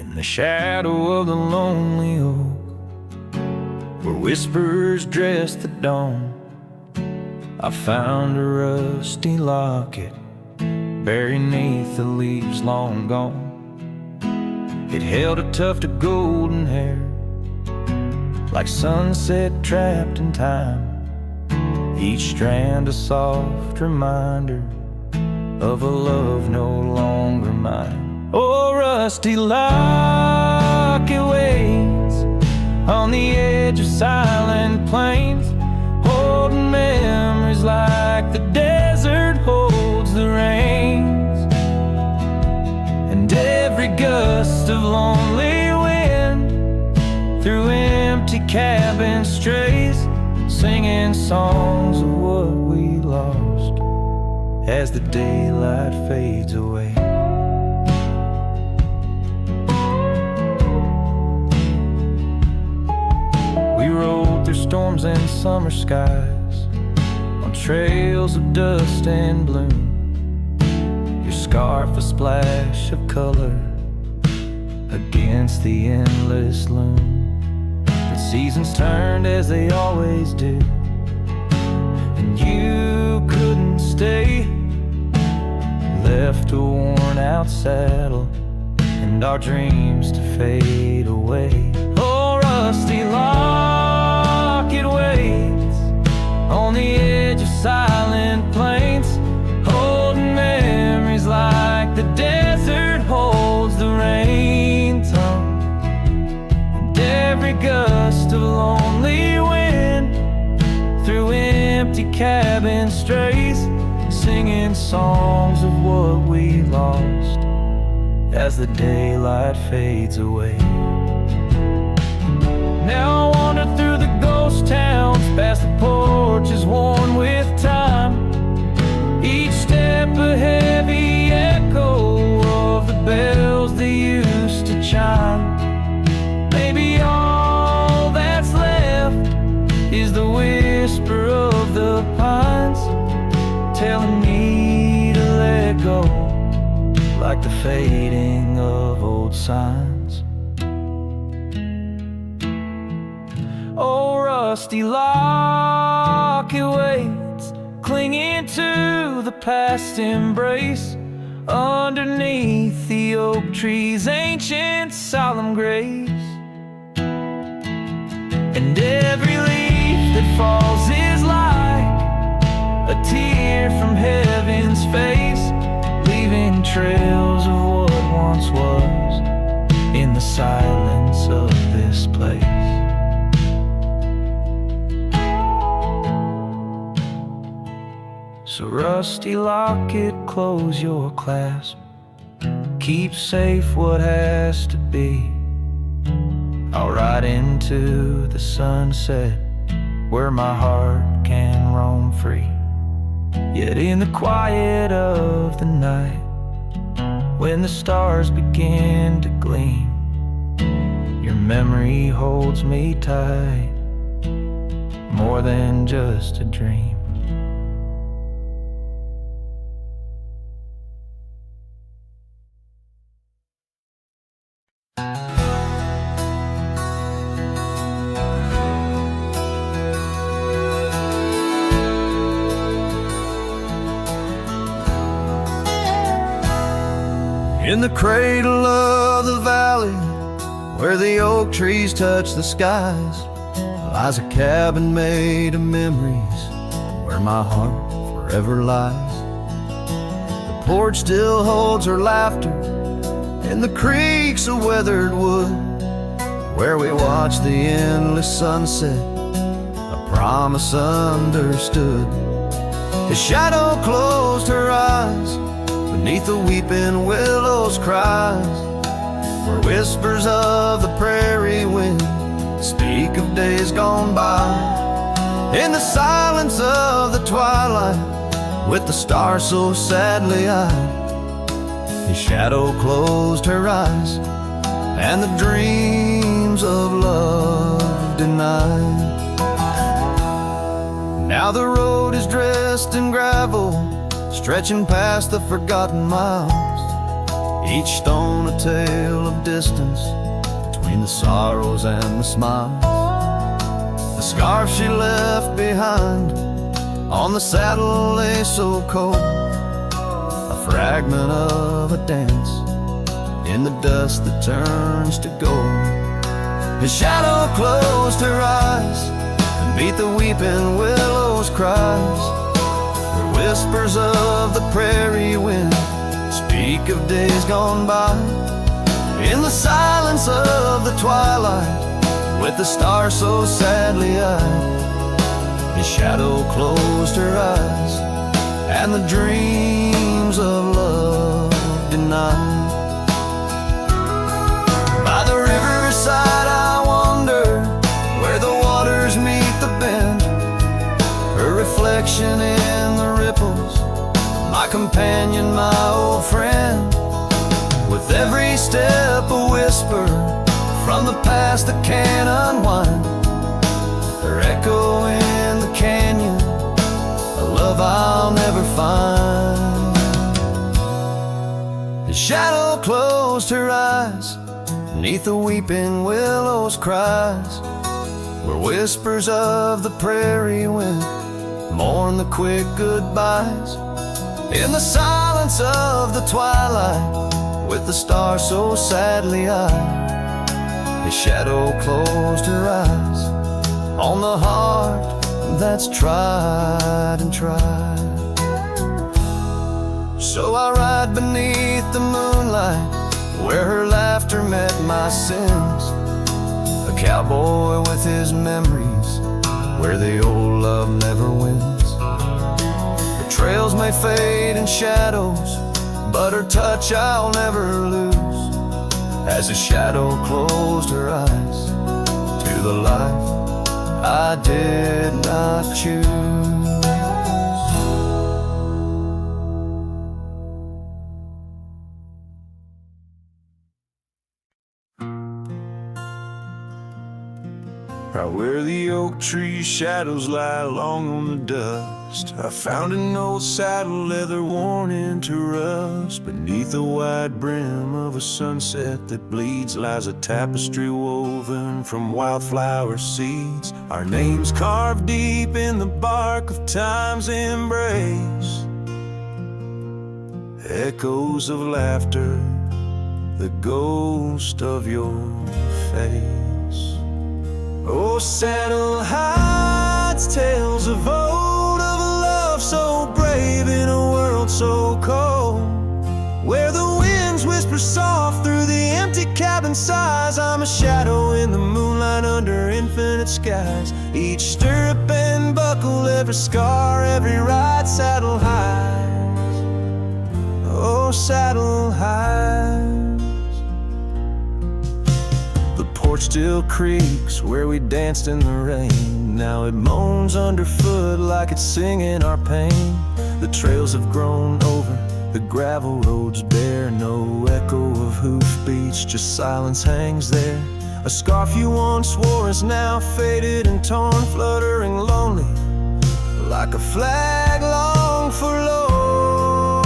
in the shadow of the lonely oak, where whispers dress the dawn, I found a rusty locket buried neath the leaves long gone. It held a tuft of golden hair, like sunset trapped in time, each strand a soft reminder of a love no longer mine. Oh, rusty locket waits on the edge of silent plains, holding memories like the desert holds the rains. And every gust of lonely wind through empty cabin strays, singing songs of what we lost as the daylight fades away. We rode through storms and summer skies on trails of dust and bloom, your scarf a splash of color against the endless loom. The seasons turned as they always do, and you couldn't stay. Left a worn-out saddle and our dreams to fade away. Oh, rusty locket waits on the edge of silent plains, holding memories like the desert holds the rain tongue. And every gust of lonely wind through empty cabin strays, singing songs of what we lost as the daylight fades away. Now I wander through the ghost towns, past the porches worn with time, each step a heavy echo of the bells they used to chime. Maybe all that's left is the whisper of the pines, telling me to let go, like the fading of old signs. Oh, rusty locket waits, clinging to the past embrace, underneath the oak tree's ancient solemn grace. And every leaf that falls is like a tear from heaven's face, leaving trails of what once was in the silence of this place. So rusty locket, close your clasp, keep safe what has to be. I'll ride into the sunset where my heart can roam free. Yet in the quiet of the night, when the stars begin to gleam, your memory holds me tight, more than just a dream. In the cradle of the valley, where the oak trees touch the skies, lies a cabin made of memories, where my heart forever lies. The porch still holds her laughter, and the creaks of weathered wood, where we watch the endless sunset, a promise understood. His shadow closed her eyes, beneath the weeping willows cries, where whispers of the prairie wind speak of days gone by. In the silence of the twilight, with the stars so sadly eyed, his shadow closed her eyes, and the dreams of love denied. Now the road is dressed in gravel, stretching past the forgotten miles, each stone a tale of distance between the sorrows and the smiles. The scarf she left behind on the saddle lay so cold, a fragment of a dance in the dust that turns to gold. His shadow closed her eyes and beat the weeping willow's cries, where whispers of the prairie wind speak of days gone by. In the silence of the twilight, with the stars so sadly eyed, his shadow closed her eyes and the dreams of love denied. By the riverside I wander, where the waters meet the bend, her reflection in the ripples, my companion, my old friend. With every step a whisper from the past that can't unwind, her echo in the canyon, a love I'll never find. His shadow closed her eyes beneath the weeping willow's cries, where whispers of the prairie wind mourn the quick goodbyes. In the silence of the twilight, with the stars so sadly eyed, his shadow closed her eyes on the heart that's tried and tried. So I ride beneath the moonlight, where her laughter met my sins, a cowboy with his memories, where the old love never wins. The trails may fade in shadows, but her touch I'll never lose, as the shadow closed her eyes to the life I did not choose. Right where the oak tree shadows lie long on the dust, I found an old saddle leather worn into rust. Beneath the wide brim of a sunset that bleeds lies a tapestry woven from wildflower seeds, our names carved deep in the bark of time's embrace. Echoes of laughter, the ghost of your face. Oh, saddle hides tales of old, of a love so brave in a world so cold, where the winds whisper soft through the empty cabin sighs. I'm a shadow in the moonlight under infinite skies. Each stirrup and buckle, every scar, every ride, saddle hides. Oh, saddle hides. The porch still creaks where we danced in the rain. Now it moans underfoot like it's singing our pain. The trails have grown over, the gravel roads bare. No echo of hoofbeats, just silence hangs there. A scarf you once wore is now faded and torn, fluttering lonely like a flag long forlorn.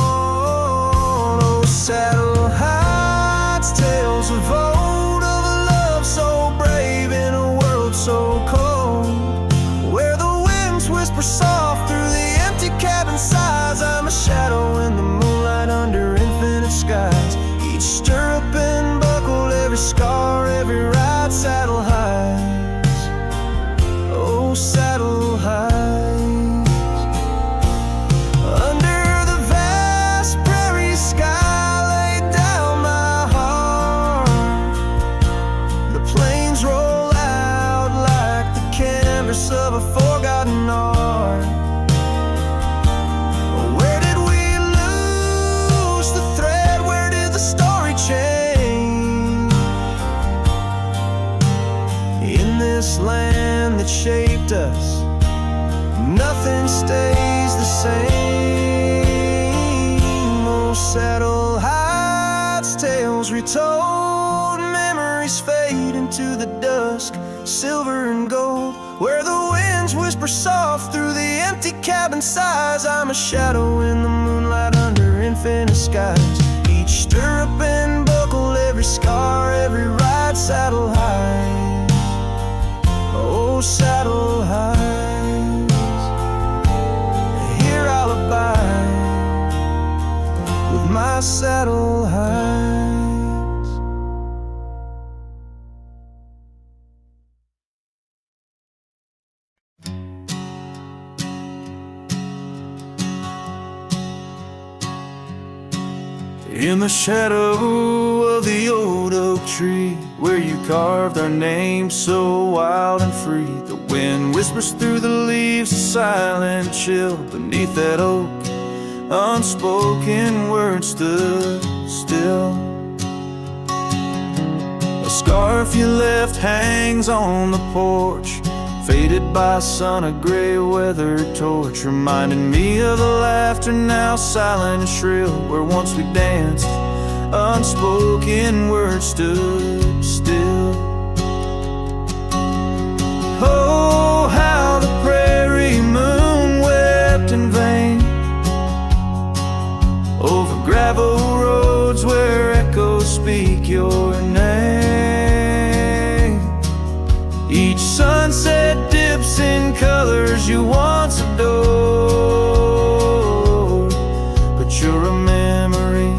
Oh, saddle hides tales of old, of a love so brave in a world so cold, where the winds whisper soft through the empty cabin sighs. I'm a shadow in the moonlight under infinite skies. Each stirrup and buckle, every scar, every ride, saddle hides. Oh, saddle hides. Under the vast prairie sky, lay down my heart. The plains roll out like the canvas of a forgotten art. Where did we lose the thread? Where did the story change? In this land that shaped us, nothing stays the same. Oh, saddle hides tales retold, memories fade into the dusk, silver and gold, where the winds whisper soft through the empty cabin sighs. I'm a shadow in the moonlight under infinite skies. Each stirrup and buckle, every scar, every saddle high, oh saddle high. Here I'll abide with my saddle high. In the shadow of the old oak tree, where you carved our names so wild and free, the wind whispers through the leaves, a silent chill beneath that oak. Unspoken words stood still. A scarf you left hangs on the porch, faded by sun, a gray weather torch, reminding me of the laughter now silent and shrill, where once we danced, unspoken words stood still. Oh, how the prairie moon wept in vain over gravel roads where echoes speak your name. Each sunset dips in colors you once adored, but you're a memory,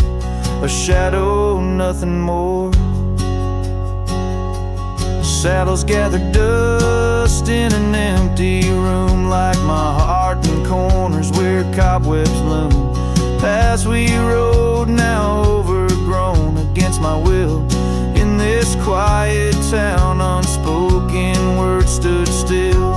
a shadow, nothing more. Saddles gather dust in an empty room, like my heart in corners where cobwebs loom. Paths we rode, now overgrown against my will. In this quiet town, unspoken words stood still.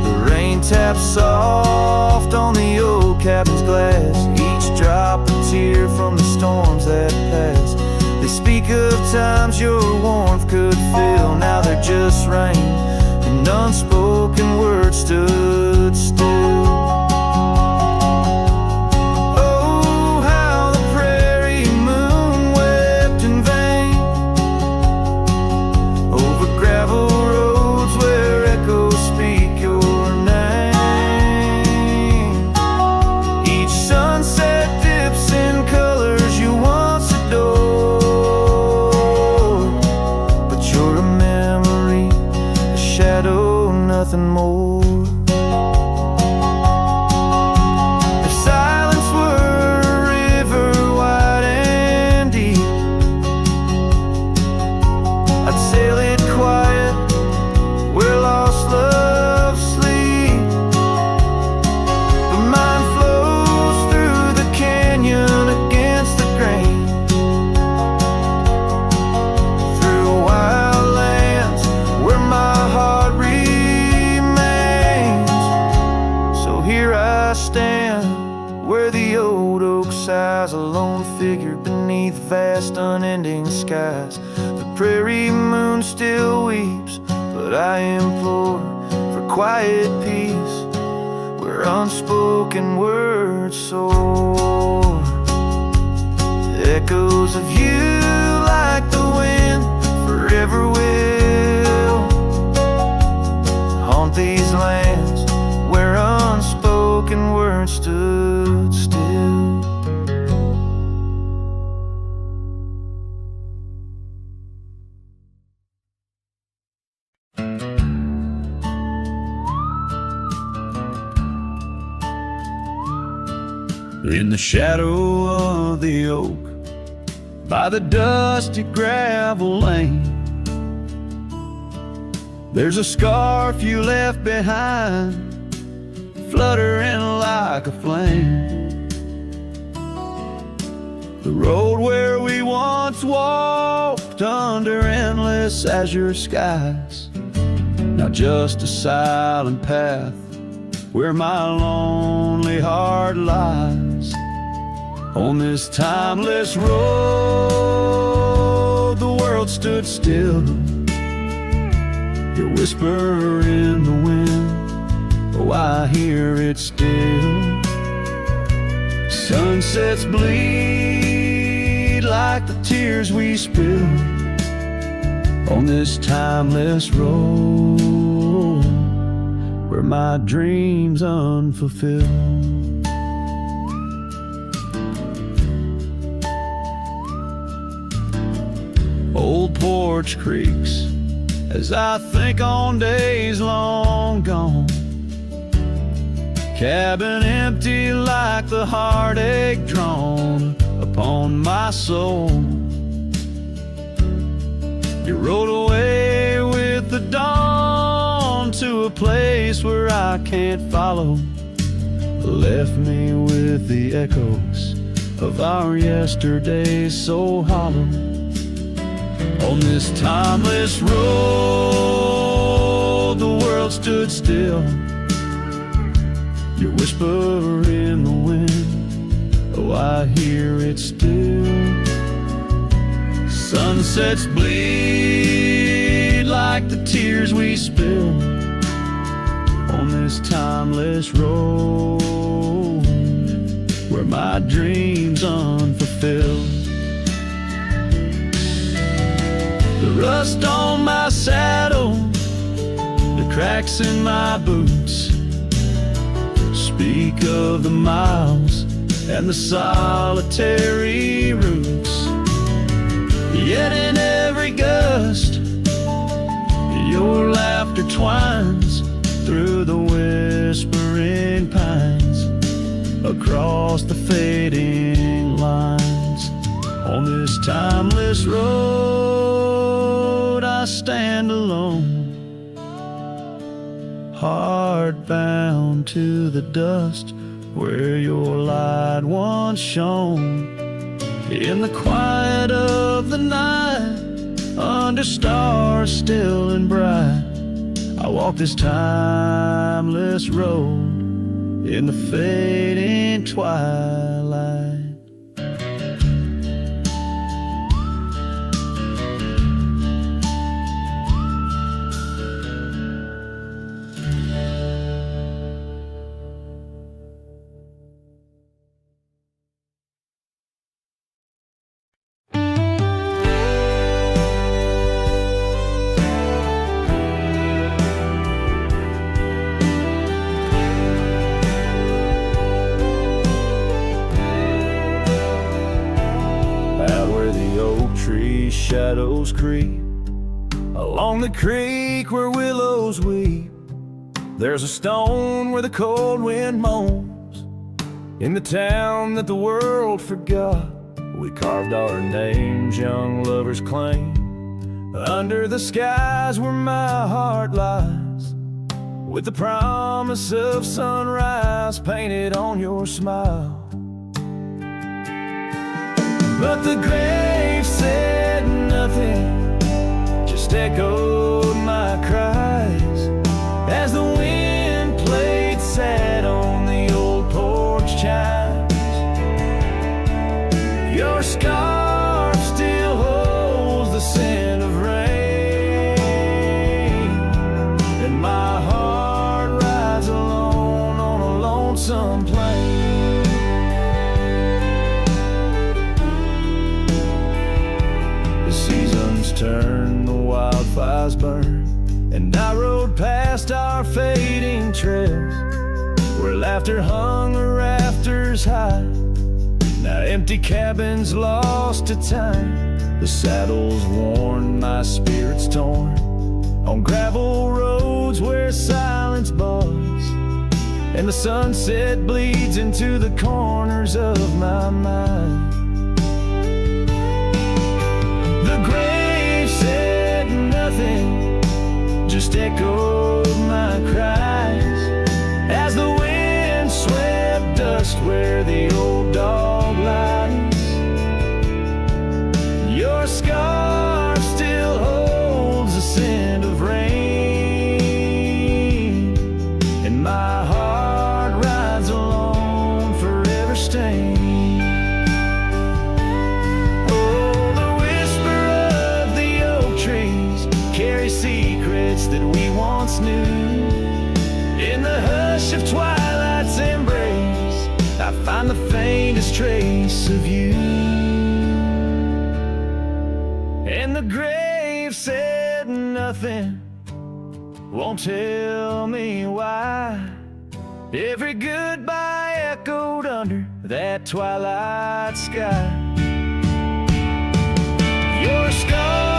The rain taps soft on the old cabin's glass, each drop a tear from the storms that pass. They speak of times your warmth could fill, now they're just rain, and unspoken words stood still. Nothing more. If silence were a river wide and deep, I'd sail it quiet where lost love sleep. But mine flows through the canyon against the grain, through wild lands where my heart I stand where the old oak sighs, a lone figure beneath vast unending skies. The prairie moon still weeps, but I implore for quiet peace where unspoken words soar. The echoes of you like the wind forever will haunt these lands where unspoken words stood still. In the shadow of the oak, by the dusty gravel lane, there's a scarf you left behind, fluttering like a flame. The road where we once walked under endless azure skies, now just a silent path where my lonely heart lies. On this timeless road, the world stood still, your whisper in the wind, oh, I hear it still. Sunsets bleed like the tears we spill on this timeless road where my dreams unfulfilled. old porch creaks as I think on days long gone. Cabin empty like the heartache drawn upon my soul. You rode away with the dawn to a place where I can't follow. Left me with the echoes of our yesterdays so hollow. On this timeless road, the world stood still. Your whisper in the wind, oh, I hear it still. Sunsets bleed like the tears we spill on this timeless road, where my dreams unfulfilled. The rust on my saddle, the cracks in my boots, speak of the miles and the solitary routes. Yet in every gust, your laughter twines through the whispering pines, across the fading lines. On this timeless road, I stand alone, heart bound to the dust where your light once shone. In the quiet of the night, under stars still and bright, I walk this timeless road in the fading twilight. Shadows creep along the creek where willows weep. There's a stone where the cold wind moans. In the town that the world forgot, we carved our names, young lovers claim. Under the skies where my heart lies, with the promise of sunrise painted on your smile. But the grave said nothing, just echoed my cries as the wind played sad on the old porch chimes. Your scarf still holds the scent of rain, and my heart rides alone on a lonesome plain. Turn, the wildfires burn, and I rode past our fading trails where laughter hung the rafters high. Now empty cabins lost to time, the saddle's worn, my spirit's torn, on gravel roads where silence bugs, and the sunset bleeds into the corners of my mind. The grave said nothing, just echoed my cries as the wind swept dust where the old dog lies. Your scarf still holds the scent of rain, and my heart rides alone, forever stained. Secrets that we once knew. In the hush of twilight's embrace, I find the faintest trace of you. And the grave said nothing, won't tell me why. Every goodbye echoed under that twilight sky. Your scar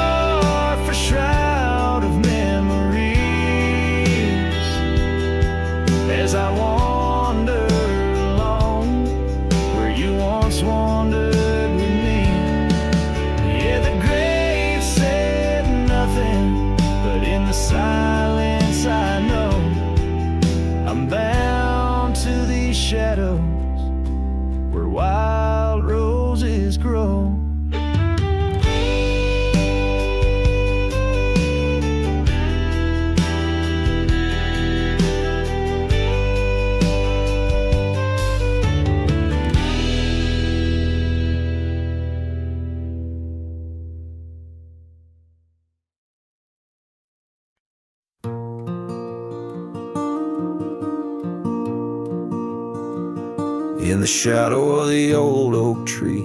in the shadow of the old oak tree,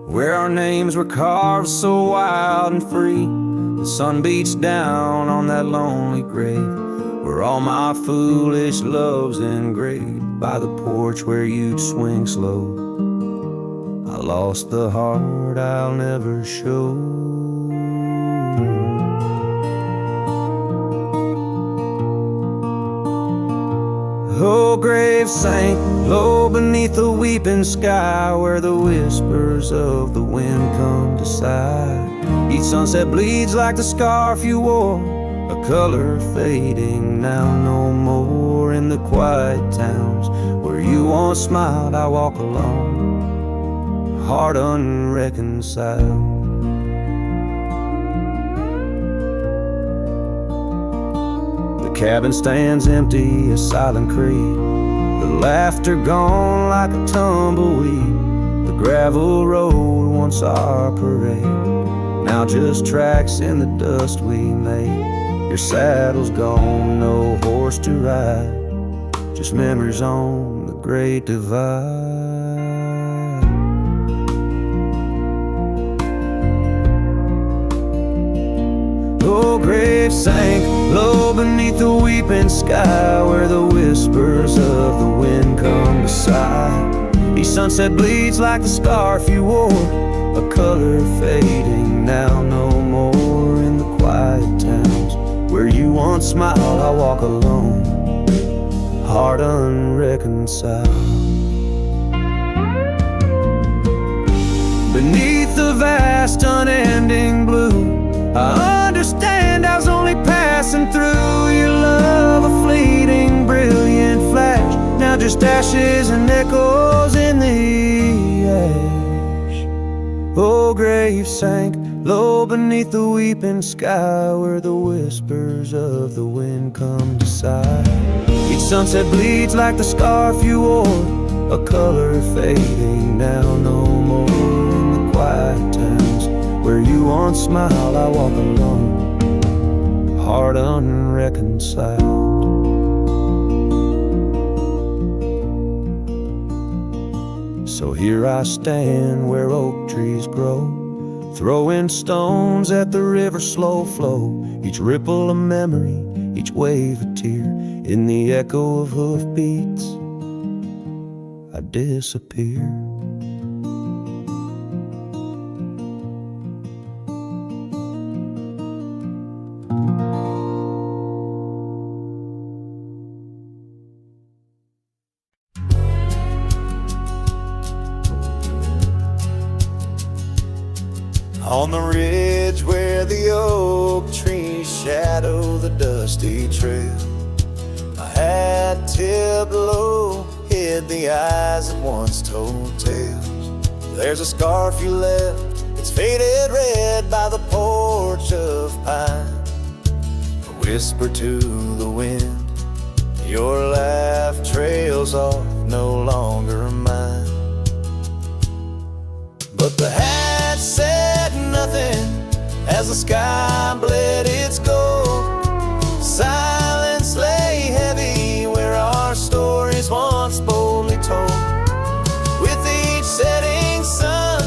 where our names were carved so wild and free. The sun beats down on that lonely grave, where all my foolish love's engraved. By the porch where you'd swing slow, I lost the heart I'll never show. Oh, grave sank low beneath the weeping sky, where the whispers of the wind come to sigh. Each sunset bleeds like the scarf you wore, a color fading now no more. In the quiet towns where you once smiled, I walk alone, heart unreconciled. The cabin stands empty, a silent creed, the laughter gone like a tumbleweed. The gravel road, once our parade, now just tracks in the dust we made. Your saddle's gone, no horse to ride, just memories on the great divide. Oh, grave sank low beneath the weeping sky, where the whispers of the wind come to sigh. Each sunset bleeds like the scarf you wore, a color fading now no more. In the quiet towns where you once smiled, I walk alone, heart unreconciled. Beneath the vast unending blue, I understand I was only passing through. Your love a fleeting brilliant flash, now just ashes and echoes in the ash. Oh, grave sank low beneath the weeping sky, where the whispers of the wind come to sigh. Each sunset bleeds like the scarf you wore, a color fading now no more. In the quiet towns where you once smiled, I walk alone, heart unreconciled. So here I stand where oak trees grow, throwing stones at the river's slow flow. Each ripple a memory, each wave a tear. In the echo of hoofbeats, I disappear. On the ridge where the oak trees shadow the dusty trail, my hat tipped low hid the eyes that once told tales. There's a scarf you left, it's faded red by the porch of pine. A whisper to the wind, your laugh trails off, no longer mine. But the hat said nothing as the sky bled its gold. Silence lay heavy where our stories once boldly told. With each setting sun,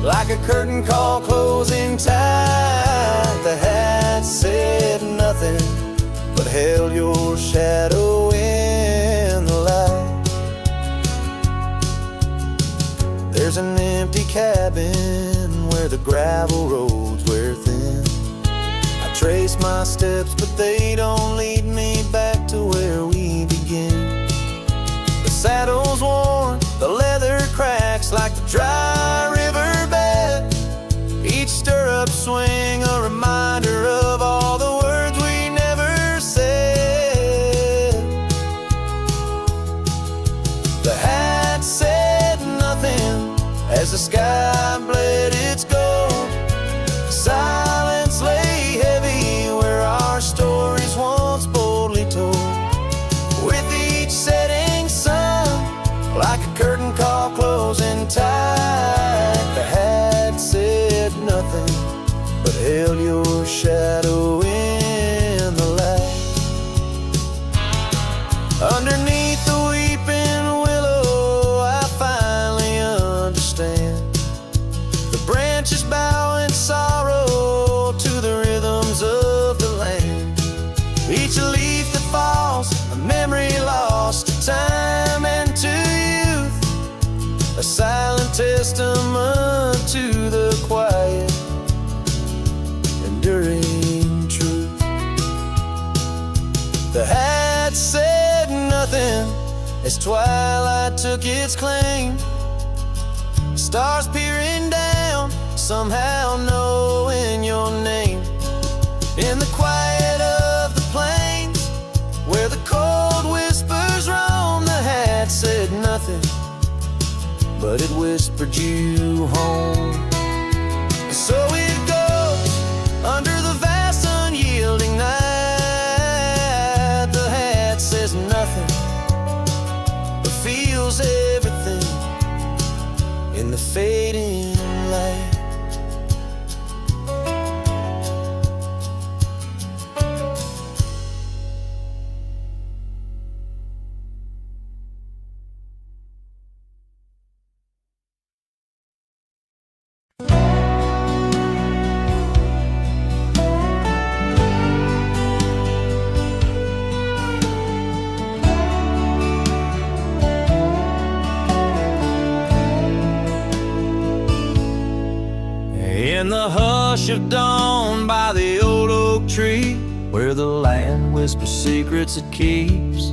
like a curtain call closing tight, the hat said nothing but held your shadow in the light. There's an empty cabin where the gravel roads wear thin. I trace my steps, but they don't lead me back to where we begin. The saddle's worn, the leather cracks like the dry riverbed. Each stirrup swing a reminder of all the words we never said. The hat said nothing as the sky bled its gold. Silence lay heavy where our stories once boldly told. With each setting sun, like a curtain call closing tight, the hat said nothing but held your shadow in the light. Underneath the weeping willow, I testament to the quiet, enduring truth. The hat said nothing as twilight took its claim. Stars peering down, somehow knowing your name. In the quiet of the plains, where the cold whispers roam, the hat said nothing, but it whispered you home. So it goes under the vast unyielding night. The hat says nothing, but feels everything in the fading light. In the hush of dawn by the old oak tree, where the land whispers secrets it keeps,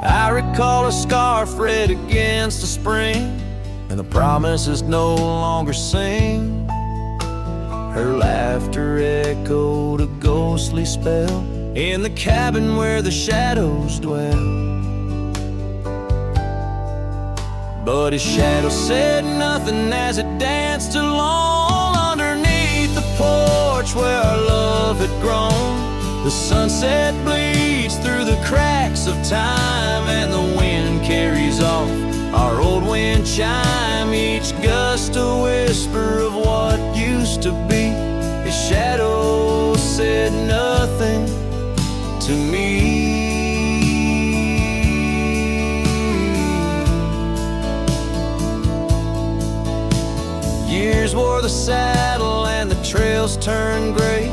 I recall a scarf red against the spring, and the promises no longer sing. Her laughter echoed a ghostly spell in the cabin where the shadows dwell. But his shadow said nothing as it danced along underneath the porch where our love had grown. The sunset bleeds through the cracks of time, and the wind carries off our old wind chime. Each gust a whisper of what used to be. His shadow said nothing to me. Years wore the saddle and the trails turned gray,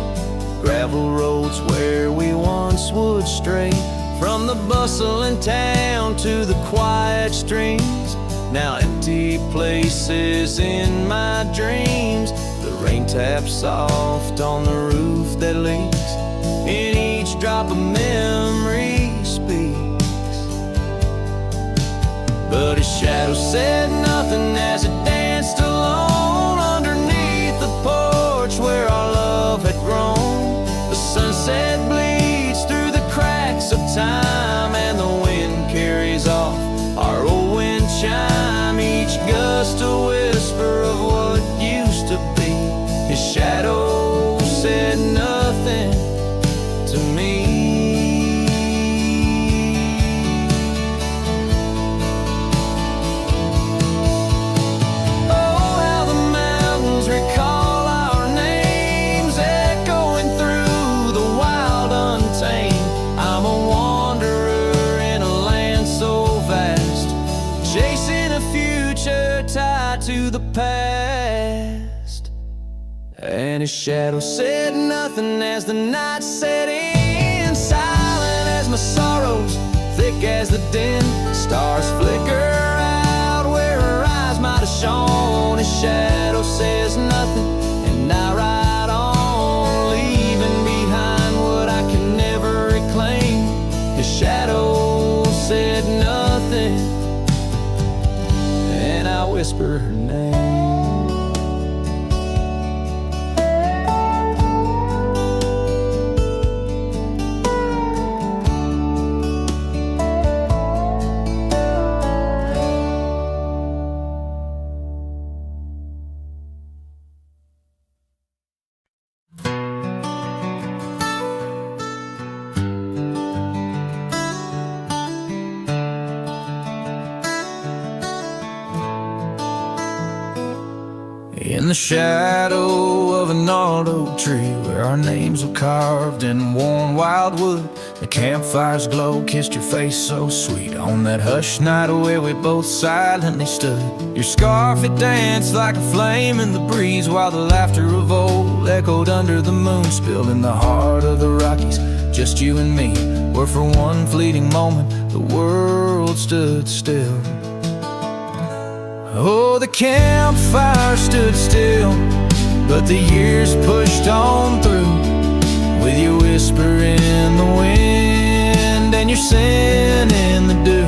gravel roads where we once would stray. From the bustling town to the quiet streams, now empty places in my dreams. The rain taps soft on the roof that leaks, in each drop a memory speaks. But his shadow said nothing as it danced alone underneath the porch where our love had grown. The sunset bleeds through the cracks of time, and the wind carries off our old wind chime. Each gust a whisper of what used to be. His shadow said nothing to me. To the past, and his shadow said nothing as the night set in, silent as my sorrows, thick as the din. Stars flicker out where her eyes might have shone. His shadow says nothing, and I ride on, leaving behind what I can never reclaim. His shadow said nothing, and I whisper her name. In the shadow of a gnarled oak tree, where our names were carved in worn wildwood, the campfire's glow kissed your face so sweet. On that hushed night where we both silently stood, your scarf it danced like a flame in the breeze, while the laughter of old echoed under the moon. Spilled in the heart of the Rockies, just you and me, where for one fleeting moment the world stood still. Oh, the campfire stood still, but the years pushed on through, with your whisper in the wind and your sin in the dew.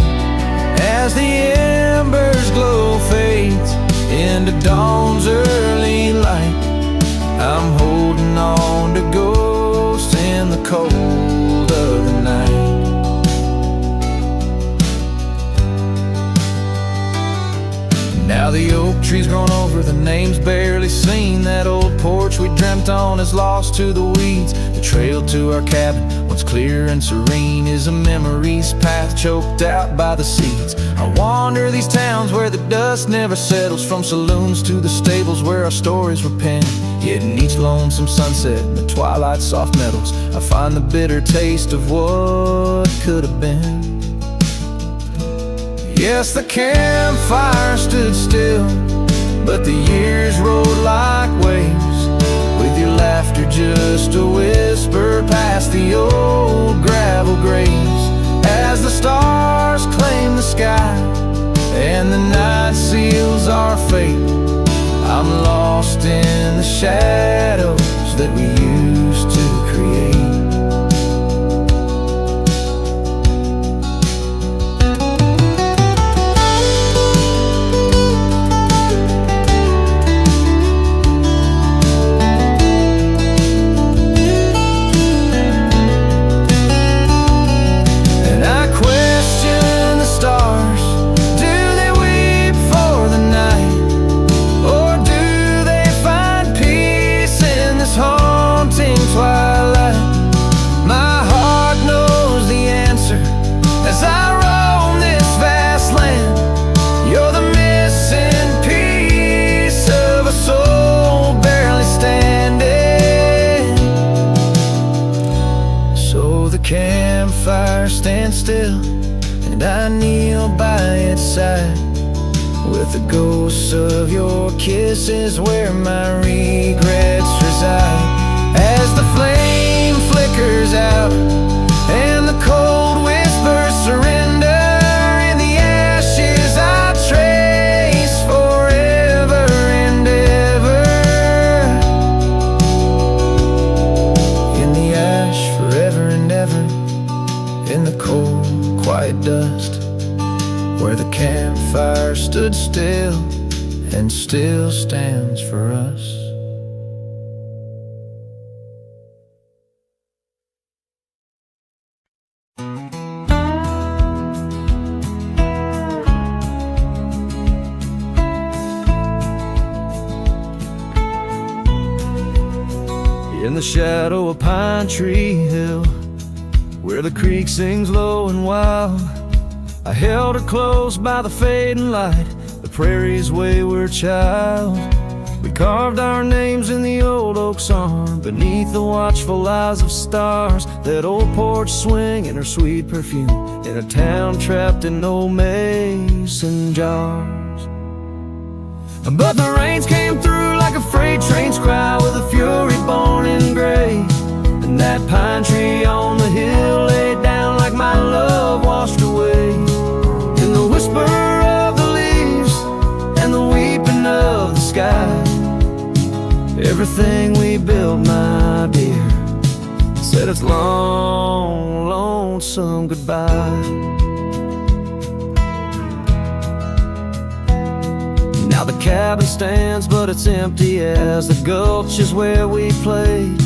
As the embers glow fades into dawn's early light, I'm holding on to ghosts in the cold of the night. Now the oak tree's grown over, the name's barely seen. That old porch we dreamt on is lost to the weeds. The trail to our cabin, once clear and serene, is a memory's path choked out by the seeds. I wander these towns where the dust never settles, from saloons to the stables where our stories were penned. Yet in each lonesome sunset, in the twilight's soft metals, I find the bitter taste of what could have been. Yes, the campfire stood still, but the years rolled like waves, with your laughter just a whisper past the old gravel graves. As the stars claim the sky and the night seals our fate, I'm lost in the shadows that we used to create. Campfire stands still, and I kneel by its side, with the ghosts of your kisses where my regrets reside. As the flame flickers out and the cold whispers surrender, in the ashes I trace forever and ever. In the ash forever and ever, in the cold, quiet dust, where the campfire stood still and still stands for us. In the shadow of Pine Tree Hill, where the creek sings low and wild, I held her close by the fading light, the prairie's wayward child. We carved our names in the old oak's arm, beneath the watchful eyes of stars. That old porch swinging her sweet perfume, in a town trapped in old mason jars. But the rains came through like a freight train's cry, with a fury born in gray. And that pine tree on the hill laid down like my love washed away. In the whisper of the leaves and the weeping of the sky, everything we built, my dear, said its long, lonesome goodbye. Now the cabin stands, but it's empty as the gulch is where we played.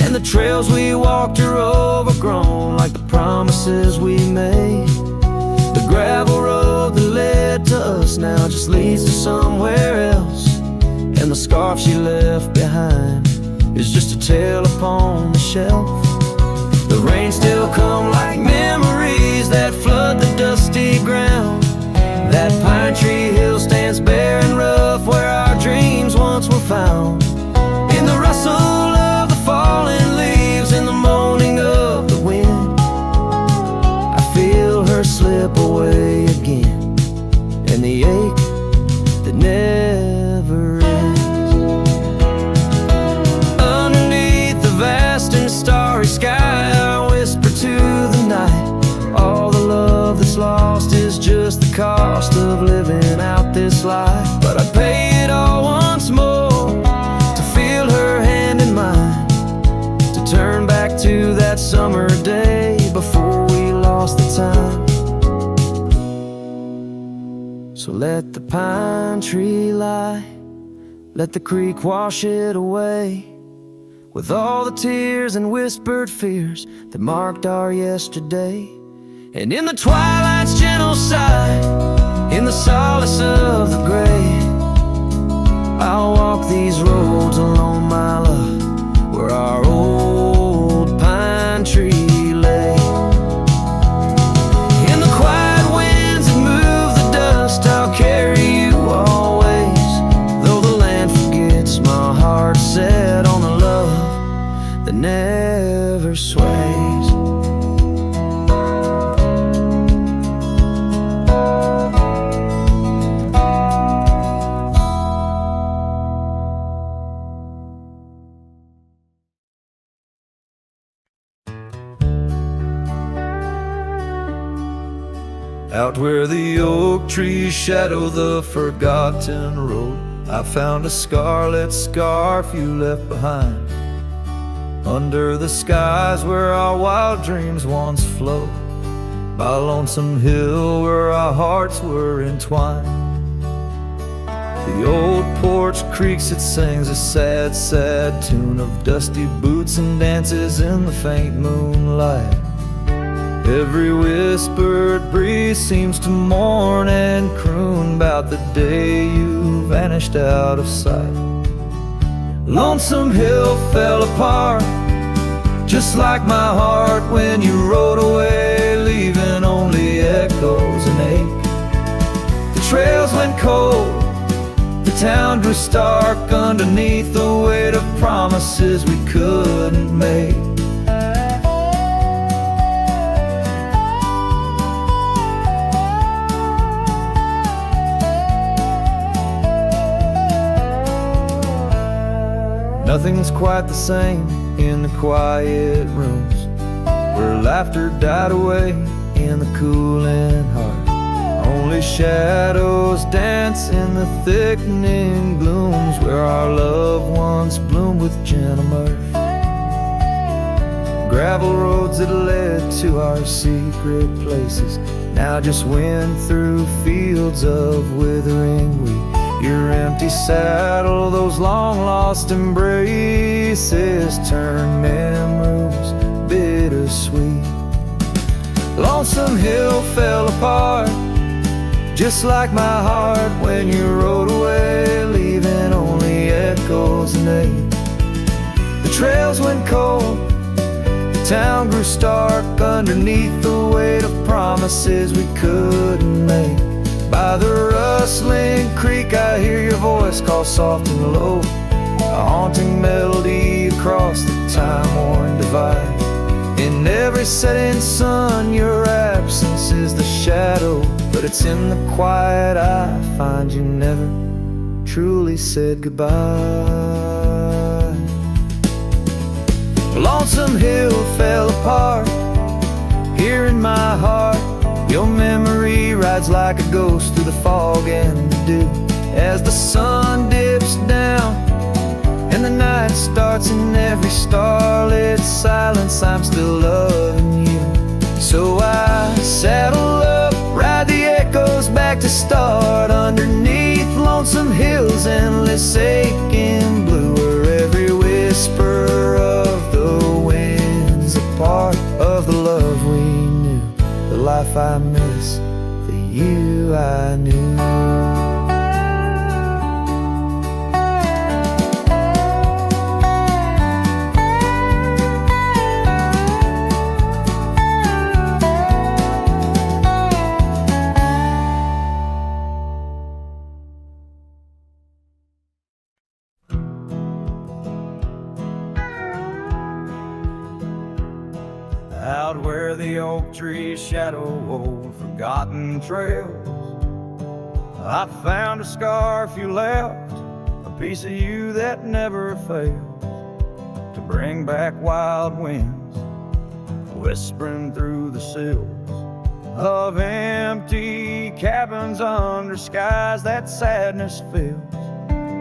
And the trails we walked are overgrown, like the promises we made. The gravel road that led to us now just leads to somewhere else, and the scarf she left behind is just a tale upon the shelf. The rains still come like memories that flood the dusty ground. That pine tree hill stands bare and rough, where our dreams once were found. In the rustle of the falling leaves, in the moaning of the wind, I feel her slip away again, and the ache that never ends. Underneath the vast and starry sky, I whisper to the night, all the love that's lost is just the cost of living out about this life, but I'd pay it all once more to feel her hand in mine, to turn back to that summer day before we lost the time. So let the pine tree lie, let the creek wash it away, with all the tears and whispered fears that marked our yesterday. And in the twilight's gentle sigh, in the solace of the gray, I'll walk these roads alone, my love, where our old pine tree lay. In the quiet winds that move the dust, I'll carry you always, though the land forgets, my heart set on the love that never sways. Out where the oak trees shadow the forgotten road, I found a scarlet scarf you left behind. Under the skies where our wild dreams once flowed, by a lonesome hill where our hearts were entwined. The old porch creaks, it sings a sad, sad tune of dusty boots and dances in the faint moonlight. Every whispered breeze seems to mourn and croon about the day you vanished out of sight. Lonesome Hill fell apart, just like my heart when you rode away, leaving only echoes and ache. The trails went cold, the town grew stark underneath the weight of promises we couldn't make. Nothing's quite the same in the quiet rooms, where laughter died away in the cooling heart. Only shadows dance in the thickening glooms, where our love once bloomed with gentle mirth. Gravel roads that led to our secret places now just went through fields of withering wheat. Your empty saddle, those long-lost embraces, turn memories bittersweet. Lonesome Hill fell apart, just like my heart when you rode away, leaving only echoes and ache. The trails went cold, the town grew stark underneath the weight of promises we couldn't make. By the rustling creek I hear your voice call soft and low, a haunting melody across the time-worn divide. In every setting sun your absence is the shadow, but it's in the quiet I find you never truly said goodbye. Lonesome Hill fell apart, here in my heart your memory rides like a ghost through the fog and the dew. As the sun dips down and the night starts, in every starlit silence I'm still loving you. So I saddle up, ride the echoes back to start, underneath lonesome hills, endless aching blue, where every whisper of the wind's a part of the love we knew, the life I miss, the you I knew. Out where the oak trees shadow old forgotten trails, I found a scarf you left, a piece of you that never fails to bring back wild winds whispering through the sills. of empty cabins under skies that sadness fills.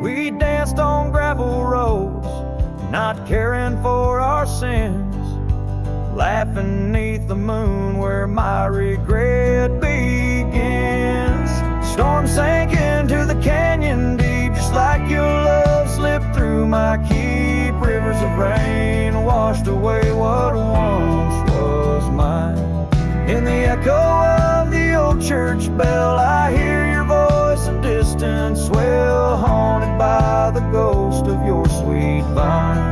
We danced on gravel roads, not caring for our sins, laughing neath the moon where my regret begins. Storm sank into the canyon deep, just like your love slipped through my keep. Rivers of rain washed away what once was mine. In the echo of the old church bell, I hear your voice, a distant swell, haunted by the ghost of your sweet vine.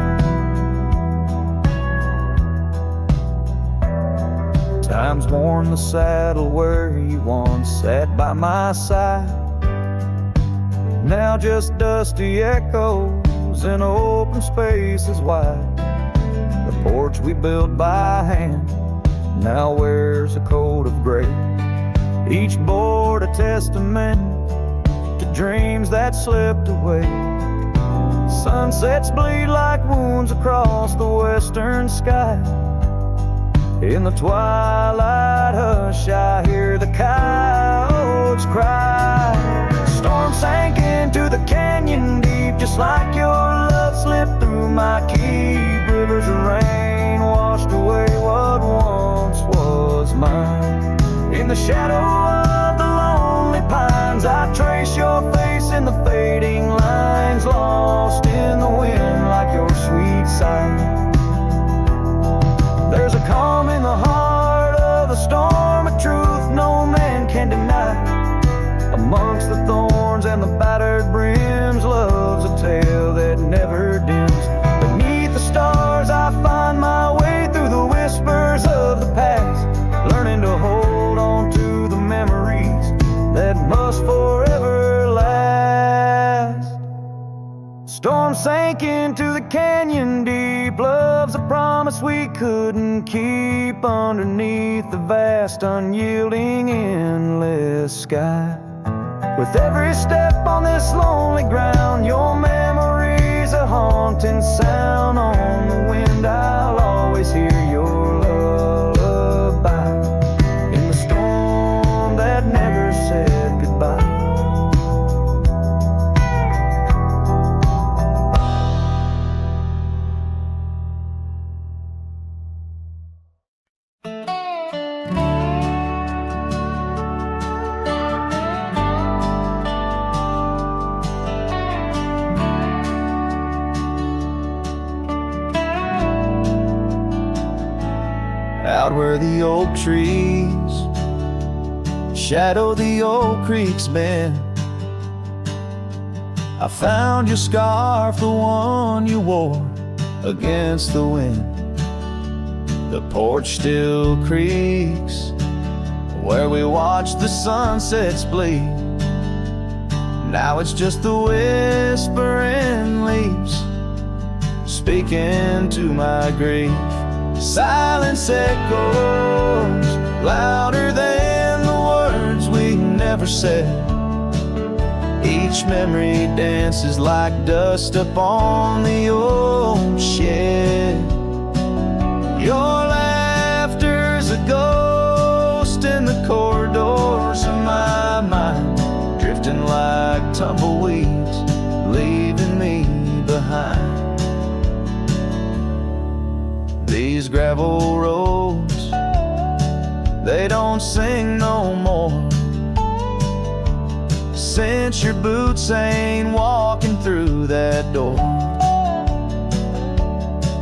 Time's worn the saddle where you once sat by my side. Now just dusty echoes in open spaces wide. The porch we built by hand now wears a coat of gray. Each board a testament to dreams that slipped away. Sunsets bleed like wounds across the western sky. In the twilight hush, I hear the coyotes cry. Storm sank into the canyon deep, just like your love slipped through my keep. Rivers of rain washed away what once was mine. In the shadow of the lonely pines, I trace your face in the fading lines, lost in the wind like your sweet sigh. There's a calm in the heart of the storm, a truth no man can deny. Amongst the thorns and the battered brims, love's a tale that never dims. Beneath the stars I find my way through the whispers of the past, learning to hold on to the memories that must forever last. Storm sank into the canyon deep, love's a promise we couldn't keep, underneath the vast, unyielding, endless sky. With every step on this lonely ground, your memory's a haunting sound. On the wind I'll always hear your lullaby, in the storm that never said goodbye. Out where the oak trees shadow the old creek's bend, I found your scarf, the one you wore against the wind. The porch still creaks where we watched the sunsets bleed. Now it's just the whispering leaves speaking to my grief. Silence echoes louder than the words we never said. Each memory dances like dust upon the old shed. Your laughter's a ghost in the corridors of my mind, drifting like tumbleweeds, leaving me behind. These gravel roads, they don't sing no more, since your boots ain't walking through that door.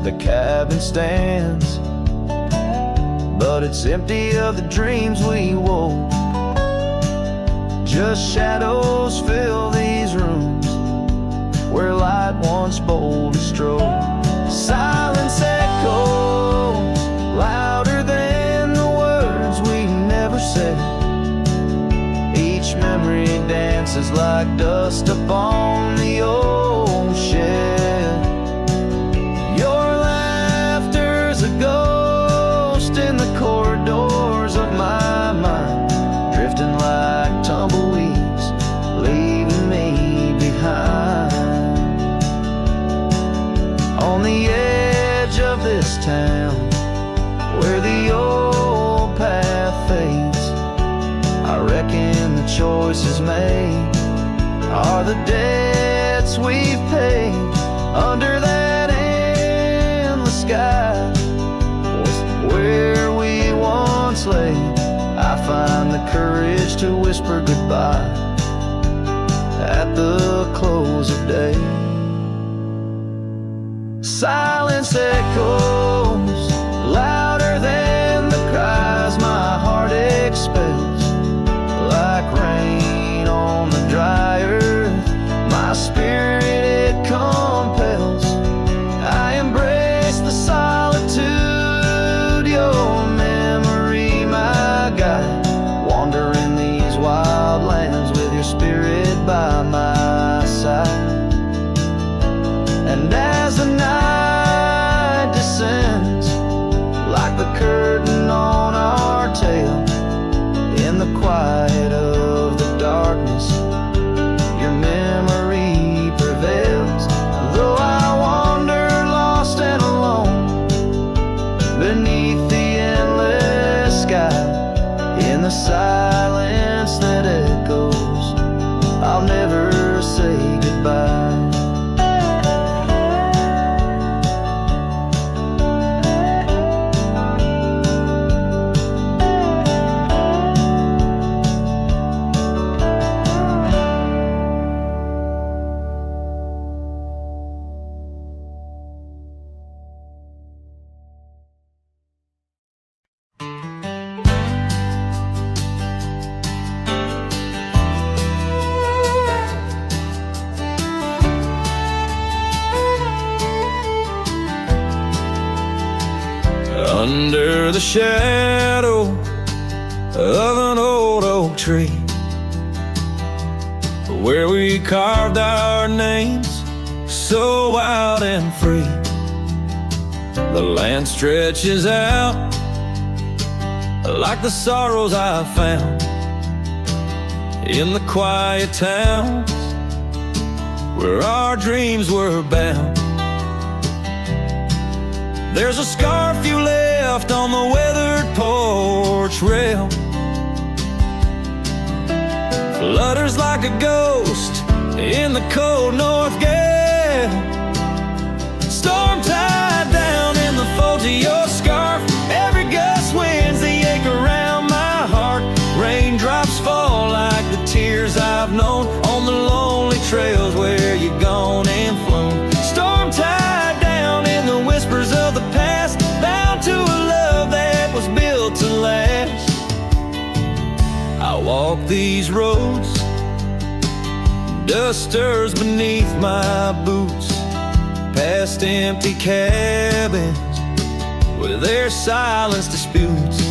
The cabin stands, but it's empty of the dreams we wove. Just shadows fill these rooms where light once boldly strode. Silence echoes louder than the words we never said. Each memory dances like dust upon the old shed. Your laughter's a ghost in the corridors of my mind, drifting like tumbleweeds, leaving me behind. On the of this town, where the old path fades, choices made are the debts we've paid under that endless sky. Was where we once lay. I find the courage to whisper goodbye at the close of day. Silence echoes louder than the cries my heart expels. Like rain on the dry earth, my spirit it compels. I embrace the solitude, your memory my guide. Wander in these wild lands with your spirit by my side. And as the night descends, like the curtain on our tale, in the quiet of the darkness, your memory prevails. Though I wander lost and alone beneath the endless sky, in the silence that echoes, I'll never say goodbye. Under the shadow of an old oak tree, where we carved our names so wild and free. The land stretches out like the sorrows I found in the quiet towns where our dreams were bound. There's a scarf you left on the weathered porch rail, flutters like a ghost in the cold north gale. Storm tied down in the folds of your scarf, every gust winds the ache around my heart. Raindrops fall like the tears I've known on the lonely trails where you've gone and flown. Storm tied down in the whispers of the past, bound to a love that was built to last. I walk these roads, dust stirs beneath my boots, past empty cabins with their silence disputes.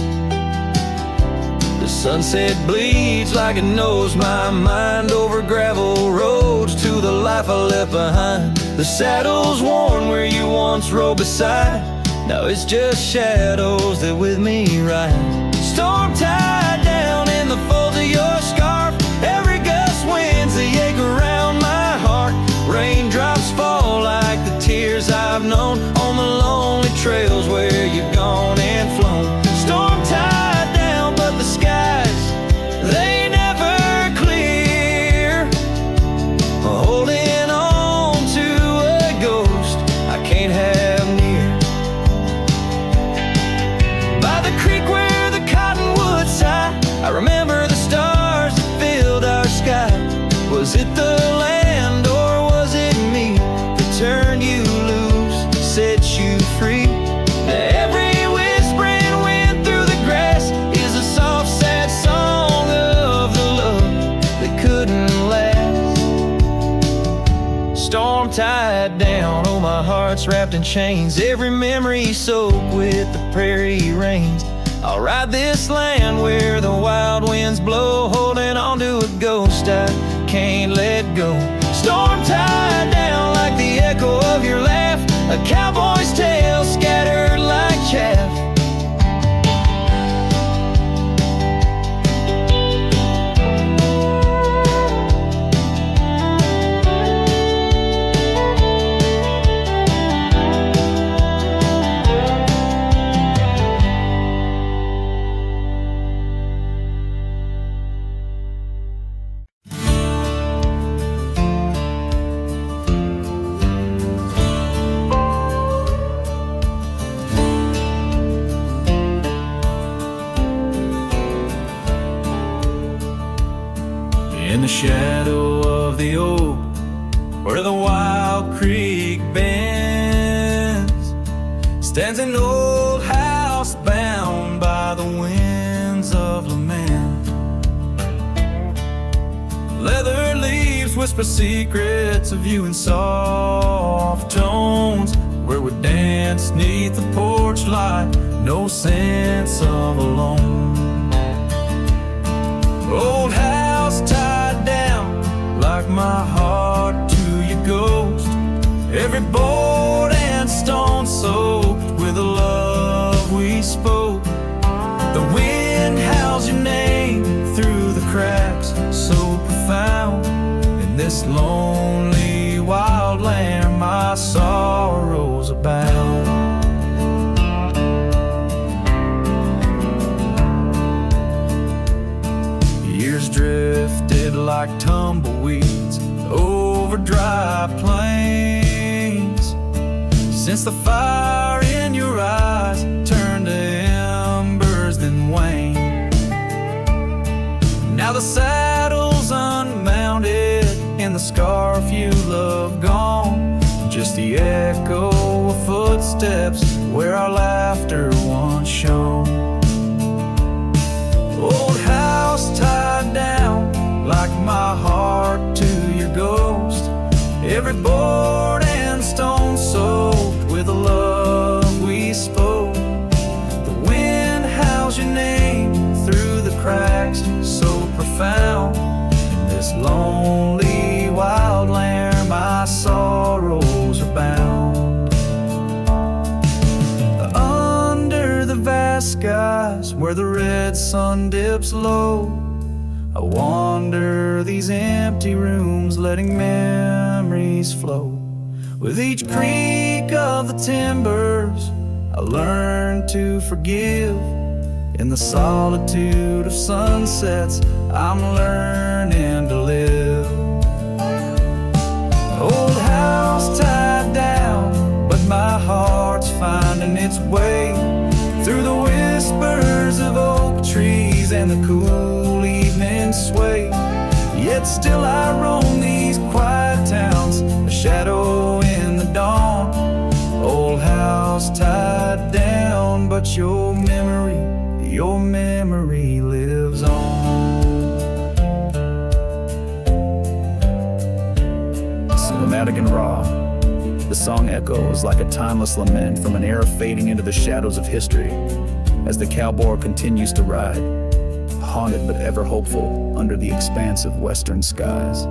The sunset bleeds like it knows my mind over gravel roads to the life I left behind. The saddle's worn where you once rode beside, now it's just shadows that with me ride. Storm tied down in the folds of your scarf, every gust winds the ache around my heart. Raindrops fall like the tears I've known on the lonely trails where you've gone and flown. Storm tied down, but the skies, they never clear. Holding on to a ghost I can't have near. By the creek where the cottonwoods sigh, I remember the stars that filled our sky. Was it the land or was it me that turned you loose, set you free? Every whispering wind through the grass is a soft, sad song of the love that couldn't last. Storm tied down, oh my heart's wrapped in chains, every memory soaked with the prairie rains. I'll ride this land where the wild winds blow, holding on to a ghost I can't let go. Storm tied down like the echo of your laugh, a cowboy's tale scattered like chaff. shadow of the oak, where the wild creek bends, stands an old house bound by the winds of lament. Leather leaves whisper secrets of you in soft tones, where we dance neath the porch light, no sense of alone. Old house tied down like my heart to your ghost, every board and stone soaked with the love we spoke. The wind howls your name through the cracks, so profound. In this lonely wild land my sorrows abound. Years drifted like tumbleweeds over dry plains, since the fire in your eyes turned to embers then waned. Now the saddle's unmounted and the scarf you love gone, just the echo of footsteps where our laughter once shone. Old house tied down like my heart to your ghost, every board and stone soaked with the love we spoke. The wind howls your name through the cracks, so profound. In this lonely wild land my sorrows are bound. Under the vast skies where the red sun dips low, I wander these empty rooms, letting memories flow. With each creak of the timbers I learn to forgive. In the solitude of sunsets I'm learning to live. Old house tied down, but my heart's finding its way through the whispers of oak trees and the cool evening sway. Yet still I roam these quiet towns, a shadow in the dawn. Old house tied down, but your memory lives on. Cinematic and raw, the song echoes like a timeless lament from an era fading into the shadows of history as the cowboy continues to ride, haunted but ever hopeful under the expansive western skies.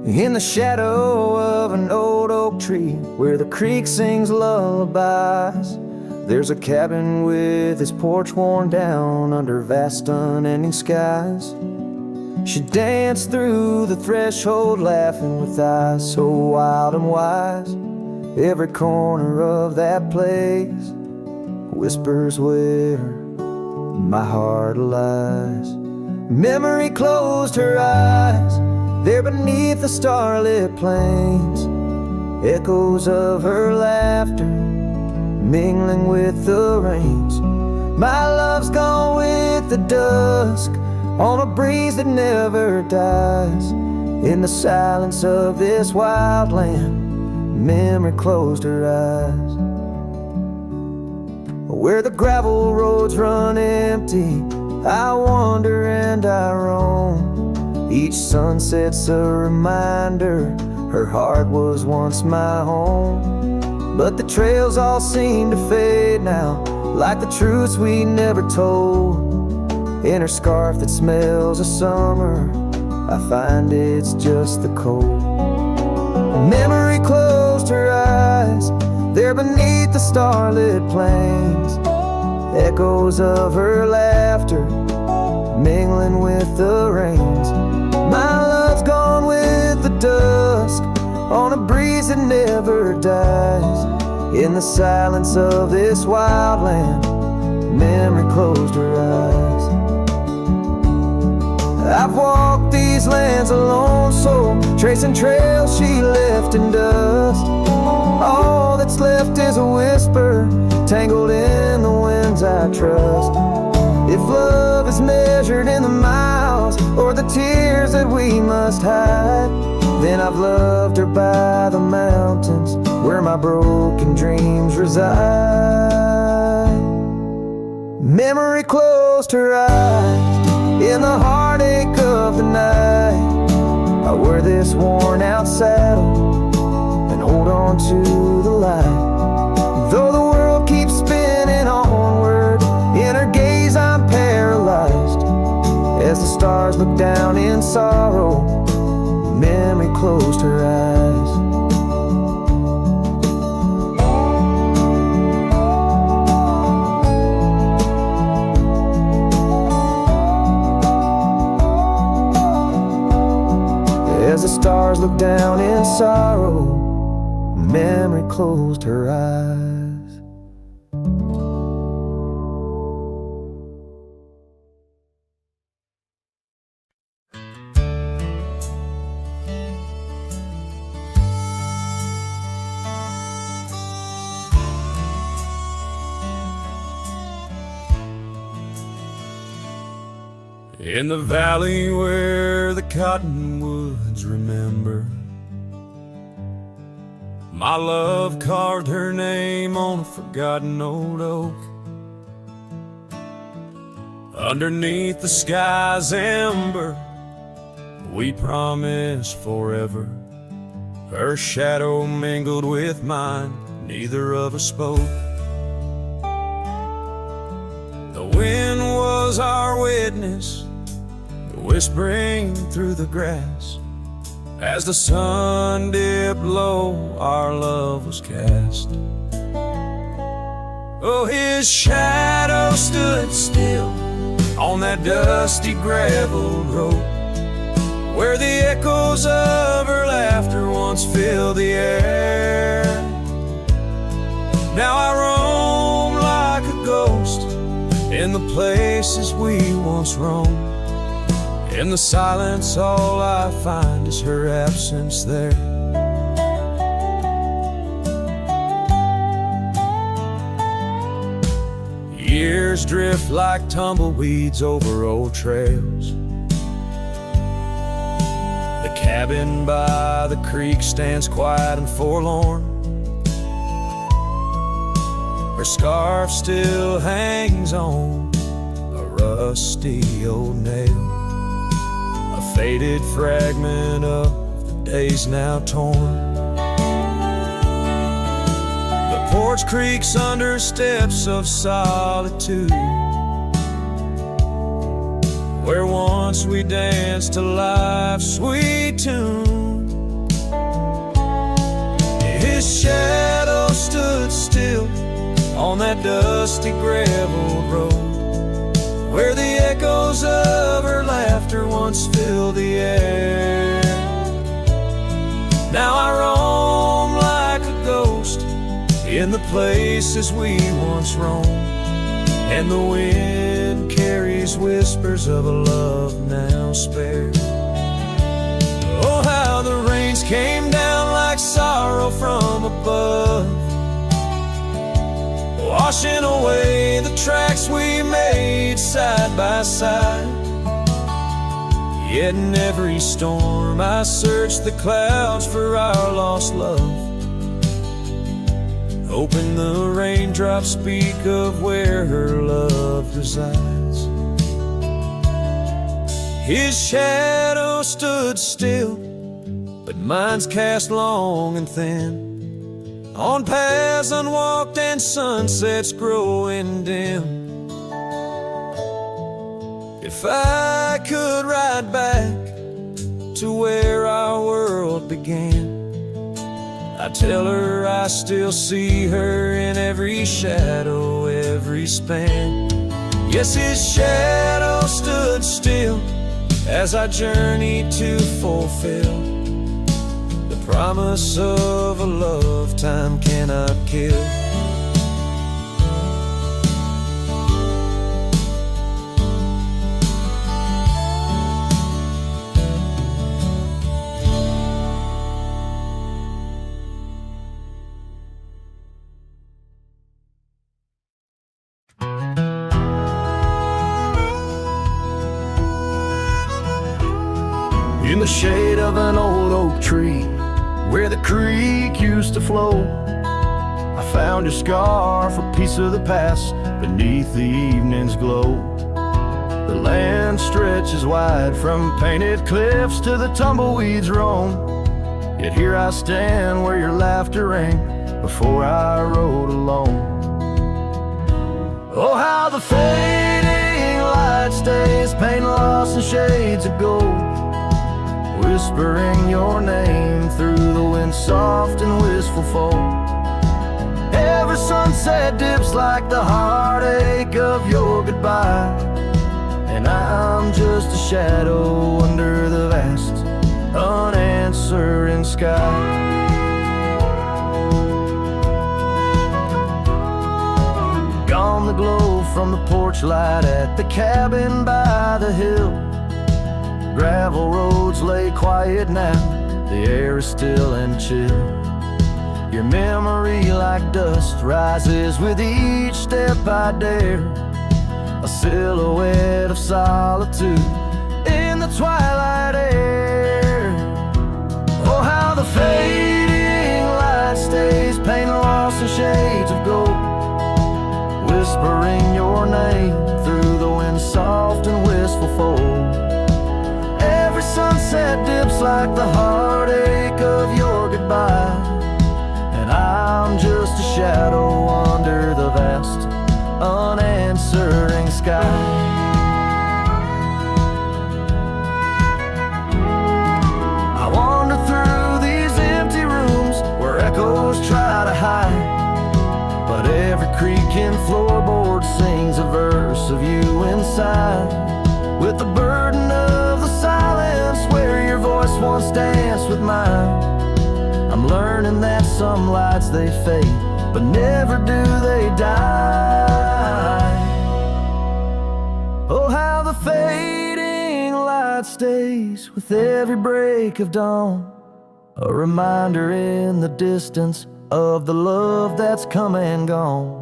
In the shadow of an old oak tree where the creek sings lullabies, there's a cabin with its porch worn down under vast unending skies. She danced through the threshold laughing with eyes so wild and wise. Every corner of that place whispers where my heart lies. Memory closed her eyes there beneath the starlit plains, echoes of her laughter mingling with the rains. My love's gone with the dusk on a breeze that never dies. In the silence of this wild land, memory closed her eyes. Where the gravel roads run empty, I wander and I roam. Each sunset's a reminder her heart was once my home. But the trails all seem to fade now, like the truths we never told. In her scarf that smells of summer, I find it's just the cold. Memory closed her eyes there beneath the starlit plains, echoes of her laughter mingling with the rains. My love's gone with the dusk on a breeze that never dies. In the silence of this wild land, memory closed her eyes. I've walked these lands alone, so tracing trails she left in dust. All that's left is a whisper, tangled in the winds I trust. If love is measured in the miles, or the tears that we must hide, then I've loved her by the mountains, where my broken dreams reside. Memory closed her eyes in the heartache of the night. I wear this worn out saddle and hold on to the light. Though the world keeps spinning onward, in her gaze I'm paralyzed. As the stars look down in sorrow, memory closed her eyes. As the stars look down in sorrow, memory closed her eyes. In the valley where the cottonwoods remember, my love carved her name on a forgotten old oak. Underneath the sky's ember, we promised forever. Her shadow mingled with mine, neither of us spoke. The wind was our witness, whispering through the grass. As the sun dipped low, our love was cast. Oh, his shadow stood still on that dusty gravel road, where the echoes of her laughter once filled the air. Now I roam like a ghost in the places we once roamed. In the silence, all I find is her absence there. Years drift like tumbleweeds over old trails. The cabin by the creek stands quiet and forlorn. Her scarf still hangs on a rusty old nail, a faded fragment of the days now torn. The porch creaks under steps of solitude, where once we danced to life's sweet tune. His shadow stood still on that dusty gravel road, where the echoes of her laughter once filled the air. Now I roam like a ghost in the places we once roamed, and the wind carries whispers of a love now spared. Oh, how the rains came down like sorrow from above, washing away the tracks we made side by side. Yet in every storm I search the clouds for our lost love, hoping the raindrops speak of where her love resides. His shadow stood still, but mine's cast long and thin, on paths unwalked and sunsets growing dim. If I could ride back to where our world began, I'd tell her I still see her in every shadow, every span. Yes, his shadow stood still as I journeyed to fulfill the promise of a love time cannot kill. in the shade of an old oak tree where the creek used to flow. I found your scarf, a piece of the past, beneath the evening's glow. The land stretches wide from painted cliffs to the tumbleweeds roam. Yet here I stand where your laughter rang before I rode alone. Oh, how the fading light stays, paint lost in shades of gold, whispering your name through the wind's soft and wistful fold. Every sunset dips like the heartache of your goodbye, and I'm just a shadow under the vast, unanswering sky. Gone the glow from the porch light at the cabin by the hill. Gravel roads lay quiet now, the air is still and chill. Your memory like dust rises with each step I dare, a silhouette of solitude in the twilight air. Oh, how the fading light stays, paint lost in shades of gold, whispering your name through the wind's soft and wistful fold. Every sunset dips like the heartache of your goodbye, and I'm just a shadow under the vast, unanswering sky. I wander through these empty rooms where echoes try to hide, but every creaking floorboard sings a verse of you inside. With the burden of the silence where your voice once danced with mine, I'm learning that some lights they fade, but never do they die. Oh, how the fading light stays with every break of dawn, a reminder in the distance of the love that's come and gone.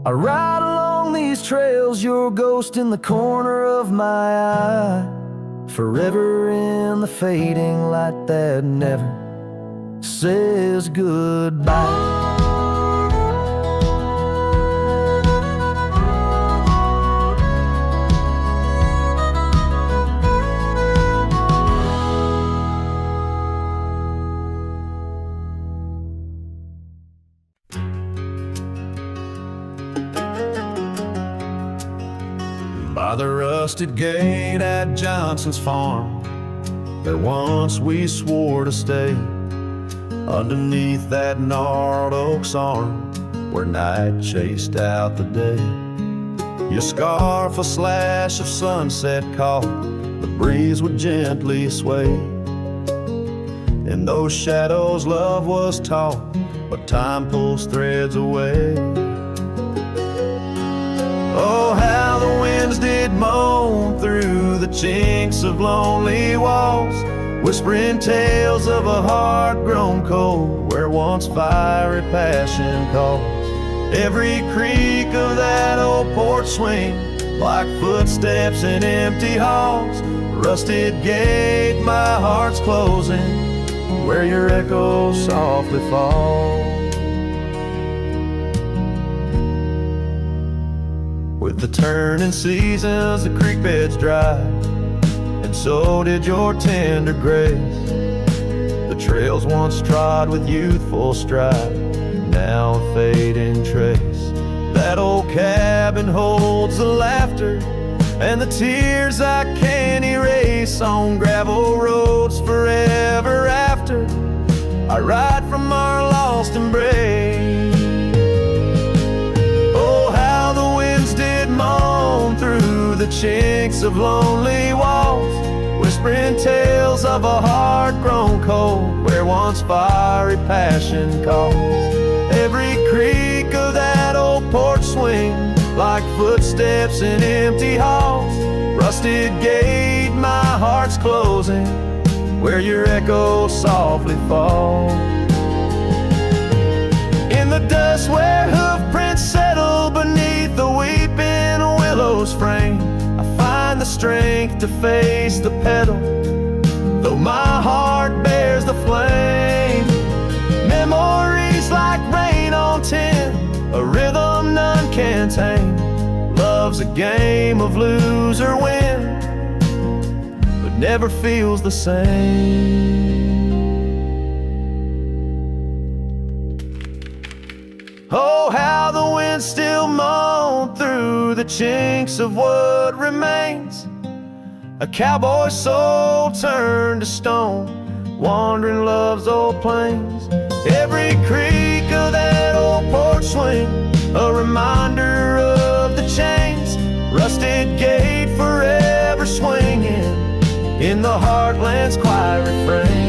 I ride along these trails, your ghost in the corner of my eye, forever in the fading light that never says goodbye. By the rusted gate at Johnson's farm, there once we swore to stay, underneath that gnarled oak's arm, where night chased out the day. Your scarf a slash of sunset caught, the breeze would gently sway. In those shadows love was taught, but time pulls threads away. Oh, how the winds did moan through the chinks of lonely walls, whispering tales of a heart grown cold where once fiery passion calls. Every creak of that old porch swing like footsteps in empty halls, rusted gate my heart's closing where your echo softly falls. With the turning seasons, the creek beds dry, and so did your tender grace. The trails once trod with youthful stride, now a fading trace. That old cabin holds the laughter and the tears I can't erase. On gravel roads forever after I ride from our lost embrace. Oh, how the winds did moan through the chinks of lonely walls, whispering tales of a heart grown cold where once fiery passion calls. Every creak of that old porch swing like footsteps in empty halls, rusted gate my heart's closing where your echo softly falls. In the dust where hoof prints settle beneath the weeping willow's frame, I find the strength to face the pedal, game of lose or win, but never feels the same. Oh, how the wind still moaned through the chinks of what remains. A cowboy's soul turned to stone, wandering love's old plains. Every creak of that old porch swing, a reminder of the chains. Rusted gate forever swinging in the heartland's quiet refrain.